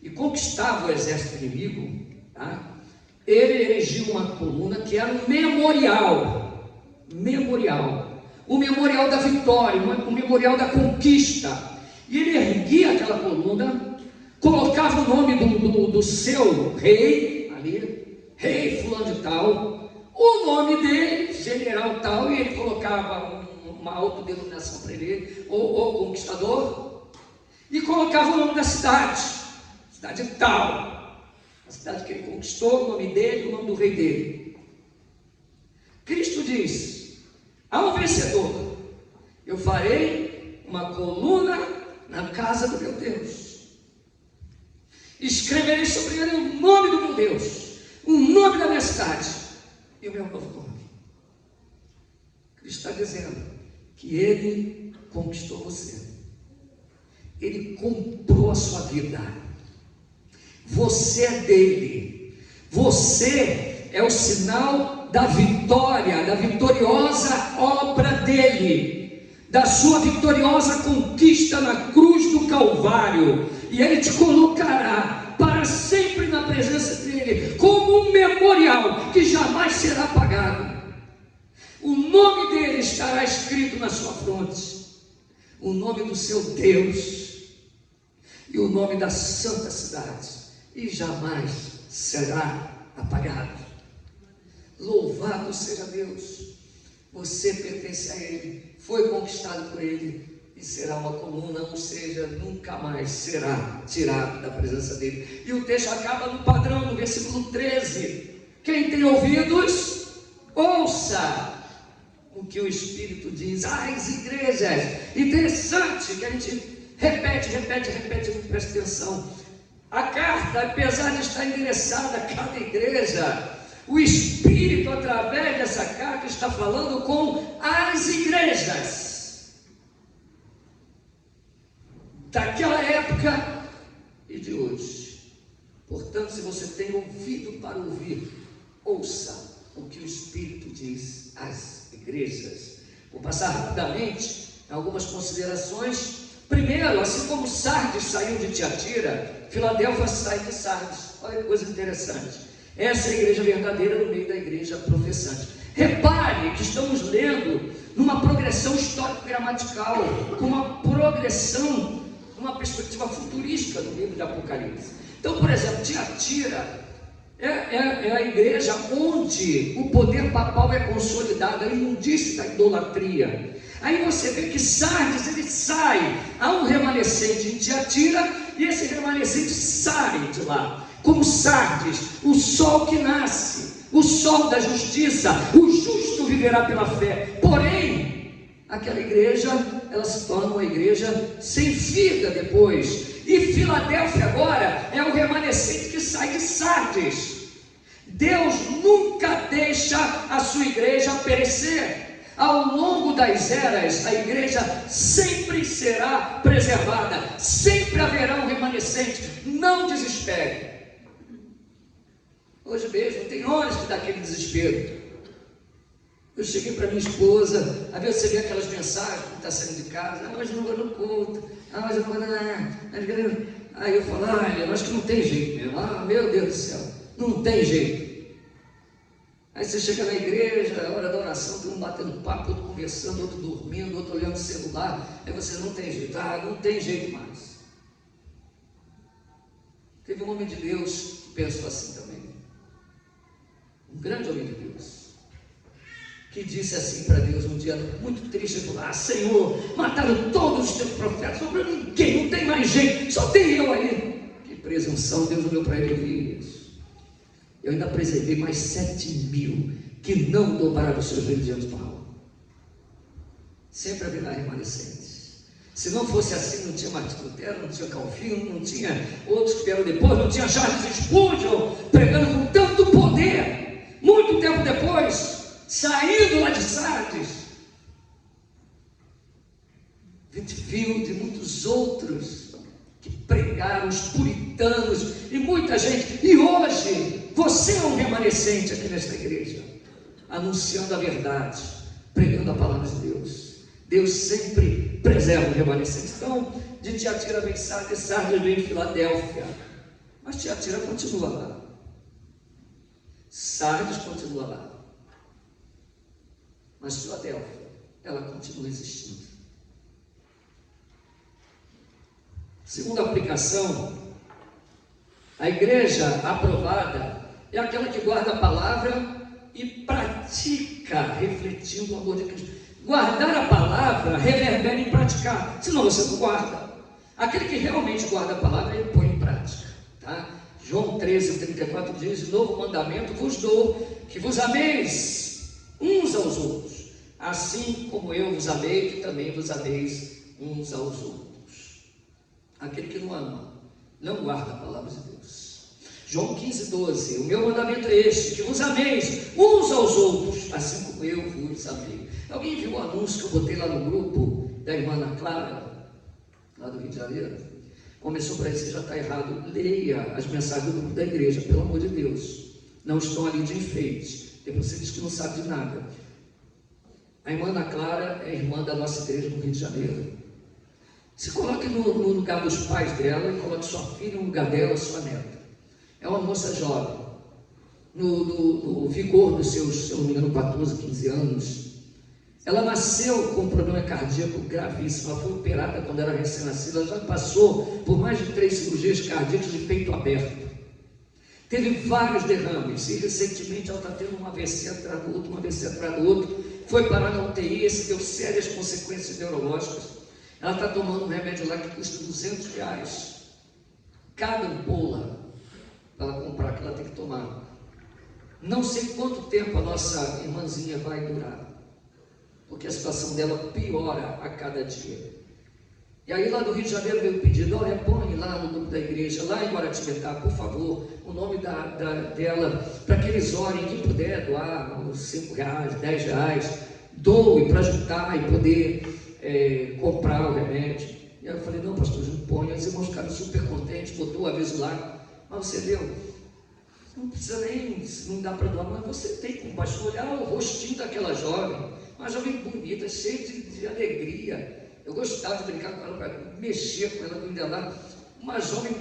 e conquistava o exército inimigo, tá? Ele erigia uma coluna que era um memorial, o memorial da vitória, o memorial da conquista. E ele erguia aquela coluna, colocava o nome do seu rei ali, rei fulano de tal, o nome dele, general tal, e ele colocava uma autodenominação para ele, ou conquistador, e colocava o nome da cidade tal, a cidade que ele conquistou, o nome dele, o nome do rei dele. Cristo diz: ao vencedor eu farei uma coluna na casa do meu Deus, escreverei sobre ele o nome do meu Deus, o nome da minha cidade e o meu novo nome. Cristo está dizendo que ele conquistou você, ele comprou a sua vida, você é dele, você é o sinal da vitória, da vitoriosa obra dele, da sua vitoriosa conquista na cruz do Calvário, e ele te colocará para sempre na presença dele, como um memorial que jamais será apagado. O nome dele estará escrito na sua fronte, o nome do seu Deus e o nome da santa cidade, e jamais será apagado. Louvado seja Deus! Você pertence a Ele, foi conquistado por Ele, e será uma coluna, ou seja, nunca mais será tirado da presença dEle. E o texto acaba no padrão, no versículo 13: quem tem ouvidos, ouça o que o Espírito diz às igrejas. Interessante que a gente repete, não presta atenção. A carta, apesar de estar endereçada a cada igreja, o Espírito, através dessa carta, está falando com as igrejas daquela época e de hoje. Portanto, se você tem ouvido para ouvir, ouça o que o Espírito diz às igrejas. Vou passar rapidamente algumas considerações. Primeiro, assim como Sardes saiu de Tiatira, Filadélfia sai de Sardes. Olha que coisa interessante. Essa é a igreja verdadeira no meio da igreja professante. Repare que estamos lendo numa progressão histórico-gramatical, com uma progressão, uma perspectiva futurística no livro de Apocalipse. Então, por exemplo, Tiatira é a igreja onde o poder papal é consolidado, a imundície da idolatria. Aí você vê que Sardes, ele sai, há um remanescente em Tiatira, e esse remanescente sai de lá, como Sardes, o sol que nasce, o sol da justiça, o justo viverá pela fé. Porém, aquela igreja, ela se torna uma igreja sem vida depois. E Filadélfia agora é o remanescente que sai de Sardes. Deus nunca deixa a sua igreja perecer. Ao longo das eras, a igreja sempre será preservada, sempre haverá um remanescente. Não desespere. Hoje mesmo tem horas que dá aquele desespero. Eu cheguei para minha esposa, às vezes você vê aquelas mensagens que está saindo de casa: mas eu não vou no culto, mas eu não vou nada. Aí eu falo: eu acho que não tem jeito mesmo. Meu Deus do céu, não tem jeito. Aí você chega na igreja, a hora da oração, tem um batendo papo, outro conversando, outro dormindo, outro olhando o celular. Aí você: não tem jeito, não tem jeito mais. Teve um homem de Deus que pensou assim também, um grande homem de Deus, que disse assim para Deus um dia, muito triste: ele falou: Senhor, mataram todos os teus profetas, sobrou ninguém, não tem mais jeito, só tem eu aí. Que presunção! Deus olhou para ele e disse: eu ainda preservei mais 7.000 que não dobraram os seus joelhos diante do Baal. Sempre haverá remanescentes. Se não fosse assim, não tinha Martinho Lutero, não tinha Calvino, não tinha outros que vieram depois, não tinha Charles Spurgeon pregando com tanto poder. Muito tempo depois, saindo lá de Sardes, Whitefield e muitos outros que pregaram, os puritanos e muita gente. E hoje você é um remanescente aqui nesta igreja, anunciando a verdade, pregando a palavra de Deus. Deus sempre preserva o remanescente. Então, de Tiatira vem Sardes, Sardes vem Filadélfia, mas Tiatira continua lá, Sardes continua lá, mas Filadélfia, ela continua existindo. Segunda aplicação: a igreja aprovada é aquela que guarda a palavra e pratica, refletindo o amor de Cristo. Guardar a palavra reverbera em praticar, senão você não guarda. Aquele que realmente guarda a palavra, ele põe em prática, tá? João 13:34 diz: novo mandamento vos dou, que vos ameis uns aos outros, assim como eu vos amei, que também vos ameis uns aos outros. Aquele que não ama, não guarda a palavra de Deus. João 15:12: o meu mandamento é este, que vos ameis uns aos outros, assim como eu vos amei. Alguém viu o anúncio que eu botei lá no grupo da irmã Ana Clara, lá do Rio de Janeiro? Começou para isso, já está errado. Leia as mensagens do grupo da igreja, pelo amor de Deus. Não estão ali de enfeite. Depois você diz que não sabe de nada. A irmã Ana Clara é irmã da nossa igreja no Rio de Janeiro. Se coloque no lugar dos pais dela e coloque sua filha no lugar dela, sua neta. É uma moça jovem, no vigor dos seus, se eu não me engano, 14, 15 anos. Ela nasceu com um problema cardíaco gravíssimo, ela foi operada quando era recém-nascida, ela já passou por mais de 3 cirurgias cardíacas de peito aberto. Teve vários derrames e recentemente ela está tendo um AVC atrás do outro, um AVC atrás do outro. Foi parar na UTI, esse deu sérias consequências neurológicas. Ela está tomando um remédio lá que custa R$200 cada ampola para ela comprar, que ela tem que tomar. Não sei quanto tempo a nossa irmãzinha vai durar, porque a situação dela piora a cada dia. E aí lá do Rio de Janeiro veio o pedido: olha, põe lá no grupo da igreja, lá em Guaratinguetá, por favor, o nome dela, para que eles orem, quem puder doar uns R$5, R$10, doe para ajudar e poder comprar o remédio. E aí eu falei: não, pastor, não põe. Os irmãos ficaram super contentes, botou o aviso lá. Mas você viu, não precisa nem, não dá para doar, mas você tem compaixão, olhar o rostinho daquela jovem, uma jovem bonita, cheia de alegria. Eu gostava de brincar com ela, mexer com ela, cuidar lá. Uma jovem,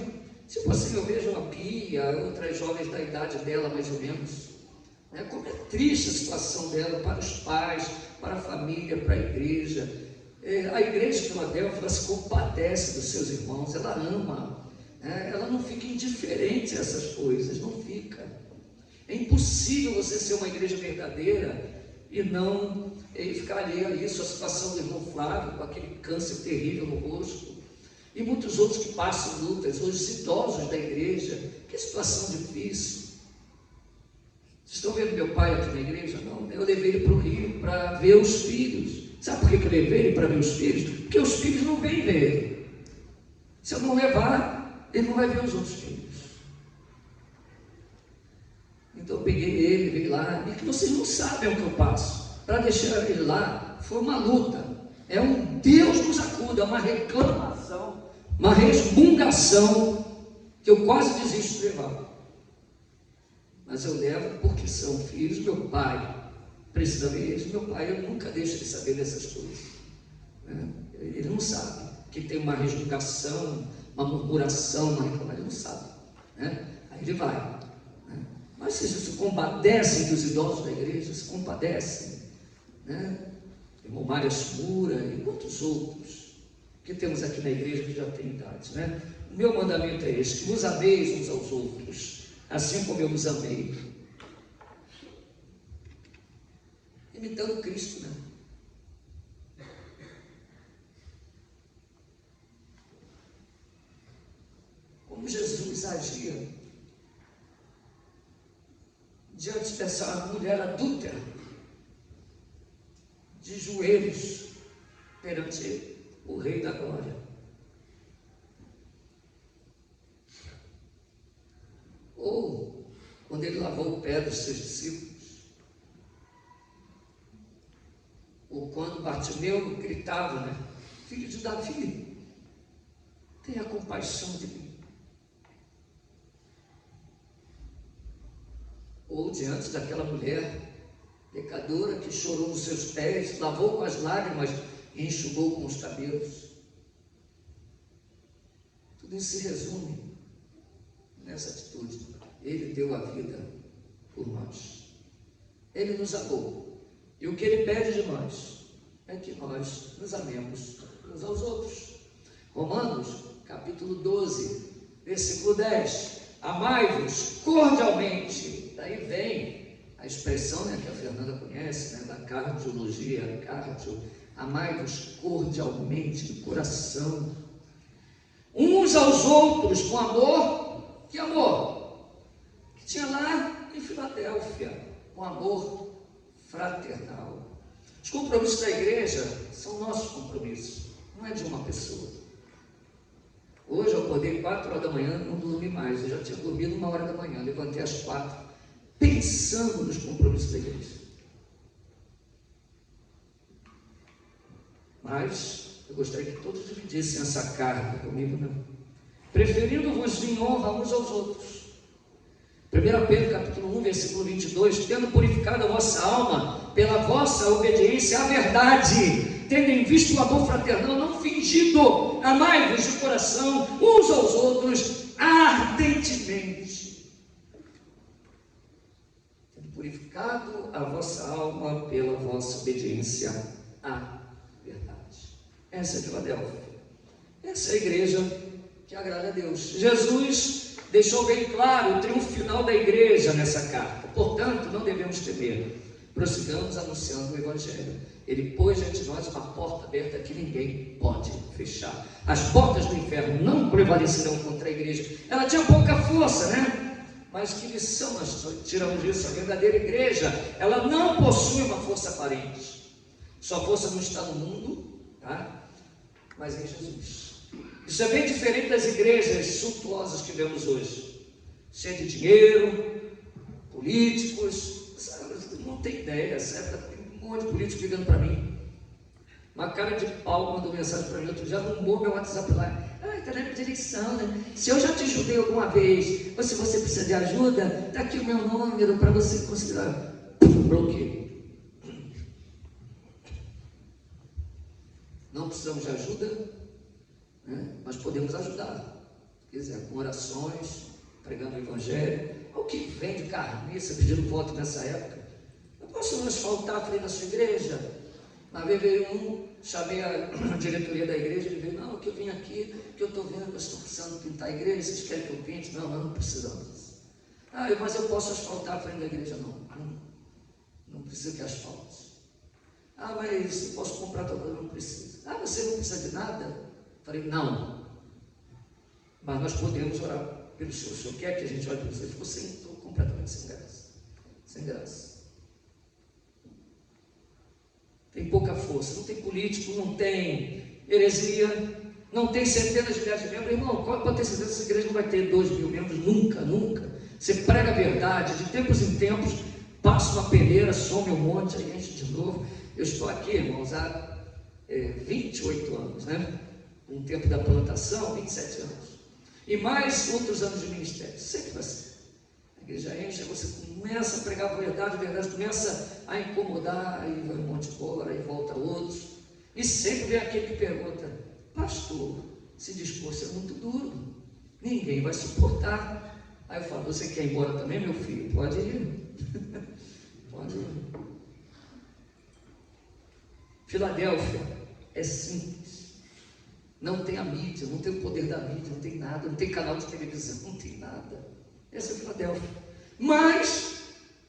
tipo assim, eu vejo a Bia, outras jovens da idade dela, mais ou menos. Como é triste a situação dela para os pais, para a família, para a igreja. A igreja de Filadélfia, ela se compadece dos seus irmãos, ela ama. Ela não fica indiferente a essas coisas, não fica. É impossível você ser uma igreja verdadeira e não ficar alheio a isso. A situação do irmão Flávio, com aquele câncer terrível no rosto, e muitos outros que passam lutas, hoje os idosos da igreja, que situação difícil. Vocês estão vendo meu pai aqui na igreja? Não, eu levei ele para o Rio para ver os filhos. Sabe por que eu levei ele para ver os filhos? Porque os filhos não vêm ver ele. Se eu não levar, ele não vai ver os outros filhos. Então eu peguei ele, veio lá, e que vocês não sabem o que eu passo. Para deixar ele lá, foi uma luta. É um Deus nos acuda, é uma reclamação, uma resmungação, que eu quase desisto de levar. Mas eu levo porque são filhos. Meu pai precisa ver eles. Meu pai, eu nunca deixo de saber dessas coisas. Ele não sabe que tem uma resmungação, uma murmuração, uma reclamação, ele não sabe. Aí ele vai. Mas vocês se compadecem dos idosos da igreja, se compadecem. Irmão Mário Shimura e quantos outros que temos aqui na igreja que já tem idade. O meu mandamento é este: que vos ameis uns aos outros, assim como eu vos amei. Imitando Cristo, Como Jesus agia diante dessa mulher adúltera, de joelhos perante o Rei da Glória. Ou quando ele lavou o pé dos seus discípulos, ou quando Bartimeu gritava, filho de Davi, tenha compaixão de mim. Ou diante daquela mulher pecadora que chorou nos seus pés, lavou com as lágrimas e enxugou com os cabelos. Tudo isso se resume nessa atitude. Ele deu a vida por nós. Ele nos amou. E o que ele pede de nós é que nós nos amemos uns aos outros. Romanos, capítulo 12, versículo 10. Amai-vos cordialmente. Daí vem a expressão que a Fernanda conhece, da cardiologia, amai-vos cordialmente, de coração, uns aos outros, com amor. Que amor? Que tinha lá em Filadélfia, com amor fraternal. Os compromissos da igreja são nossos compromissos, não é de uma pessoa. Hoje eu acordei 4 horas da manhã, não dormi mais, eu já tinha dormido 1 hora da manhã, levantei às 4, pensando nos compromissos da igreja. Mas eu gostaria que todos dividissem essa carga comigo, preferindo-vos em honra uns aos outros. 1 Pedro capítulo 1, versículo 22, tendo purificado a vossa alma pela vossa obediência à verdade, tendo em vista o amor fraternal não fingido, amai-vos de coração uns aos outros ardentemente. Tendo purificado a vossa alma pela vossa vossa obediência à verdade. Essa é Filadélfia. Essa é a igreja que agrada a Deus. Jesus deixou bem claro o triunfo final da igreja nessa carta. Portanto, não devemos temer. Prossigamos anunciando o Evangelho. Ele pôs diante de nós uma porta aberta que ninguém pode fechar. As portas do inferno não prevalecerão contra a igreja. Ela tinha pouca força, né? Mas que lição nós tiramos disso? A verdadeira igreja, ela não possui uma força aparente. Sua força não está no mundo, tá? Mas em Jesus. Isso é bem diferente das igrejas suntuosas que vemos hoje, cheia de dinheiro, políticos. Não tem ideia, certo? Tem um monte de político ligando para mim. Uma cara de pau mandou mensagem para mim outro dia, arrumou meu WhatsApp lá. Está na minha direção, né? Se eu já te ajudei alguma vez, ou se você precisa de ajuda, está aqui o meu número para você considerar. Bloqueio. Não precisamos de ajuda, né? Mas podemos ajudar. Se quiser, com orações, pregando o Evangelho, ou que vem de carniça pedindo voto nessa época. Eu posso não asfaltar a frente da sua igreja? Uma vez veio chamei a diretoria da igreja, ele veio, não, que eu vim aqui, que eu estou vendo, eu estou precisando pintar a igreja, vocês querem que eu pinte? Não, nós não precisamos. Mas eu posso asfaltar a frente da igreja? Não precisa que asfalte. Mas eu posso comprar tua coisa? Não precisa. Você não precisa de nada? Falei, não. Mas nós podemos orar pelo senhor. O senhor quer que a gente ore pelo senhor? Ele ficou estou completamente sem graça. Sem graça. Tem pouca força, não tem político, não tem heresia, não tem centenas de milhares de membros. Irmão, pode ter certeza que essa igreja não vai ter 2.000 membros, nunca. Você prega a verdade, de tempos em tempos, passa uma peneira, some um monte, aí enche de novo. Eu estou aqui, irmãos, há 28 anos, né? Um tempo da plantação, 27 anos. E mais outros anos de ministério, sempre vai ser. A igreja enche, você começa a pregar a verdade começa a incomodar, aí vai um monte embora, aí volta outros. E sempre vem aquele que pergunta, pastor, esse discurso é muito duro, ninguém vai suportar. Aí eu falo, você quer ir embora também, meu filho? Pode ir. Pode ir. Filadélfia é simples. Não tem a mídia, não tem o poder da mídia, não tem nada, não tem canal de televisão, não tem nada. Essa é Filadélfia. Mas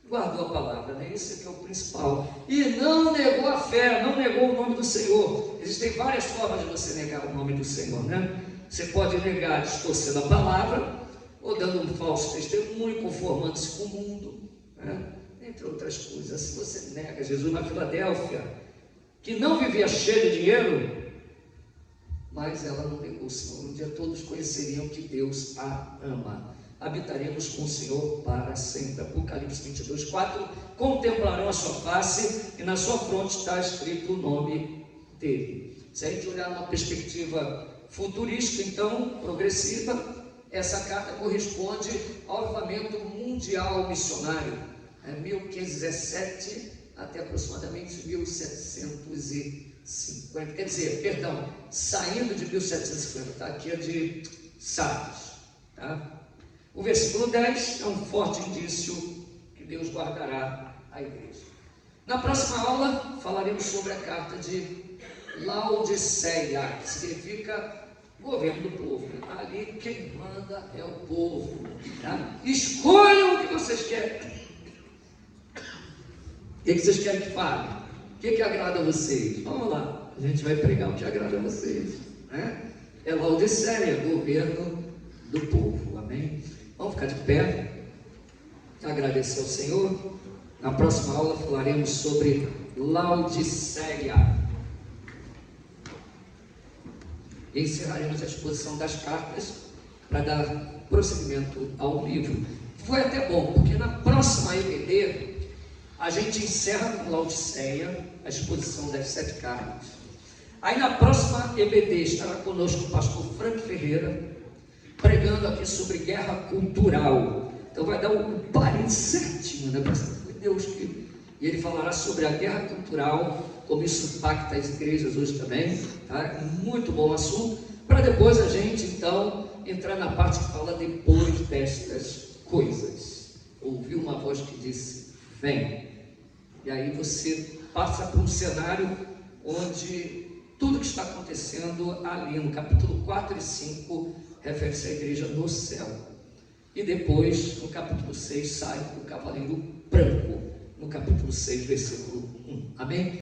guardou a palavra, né? Esse aqui é o principal. E não negou a fé, não negou o nome do Senhor. Existem várias formas de você negar o nome do Senhor, né? Você pode negar distorcendo a palavra, ou dando um falso testemunho, conformando-se com o mundo, né? Entre outras coisas. Se você nega Jesus na Filadélfia, que não vivia cheia de dinheiro, mas ela não negou o Senhor. Um dia todos conheceriam que Deus a ama. Habitaremos com o Senhor para sempre. Apocalipse 22, 4. Contemplarão a sua face e na sua fronte está escrito o nome dele. Se a gente olhar uma perspectiva futurística, então, progressiva, essa carta corresponde ao avivamento mundial missionário, 1517 até aproximadamente 1750. Quer dizer, perdão, saindo de 1750, tá? Aqui é de Sardes, tá? O versículo 10 é um forte indício que Deus guardará a igreja. Na próxima aula falaremos sobre a carta de Laodiceia, que significa governo do povo. Ali quem manda é o povo, tá? Escolham o que vocês querem. O que vocês querem que fale? O que agrada a vocês? Vamos lá, a gente vai pregar o que agrada a vocês, né? É Laodiceia, governo do povo, amém? Vamos ficar de pé, agradecer ao Senhor. Na próxima aula falaremos sobre Laodiceia. E encerraremos a exposição das cartas para dar prosseguimento ao livro. Foi até bom, porque na próxima EBD a gente encerra com Laodiceia a exposição das 7 cartas. Aí na próxima EBD estará conosco o pastor Frank Ferreira, pregando aqui sobre guerra cultural. Então vai dar um parênteses certinho, né? Foi Deus que... E ele falará sobre a guerra cultural, como isso impacta as igrejas hoje também, tá? Muito bom assunto, para depois a gente então entrar na parte que fala depois destas coisas. Ouviu uma voz que disse, vem. E aí você passa por um cenário onde tudo que está acontecendo ali no capítulo 4 e 5 refere-se à igreja no céu. E depois, no capítulo 6, sai o cavaleiro branco, no capítulo 6, versículo 1. Amém?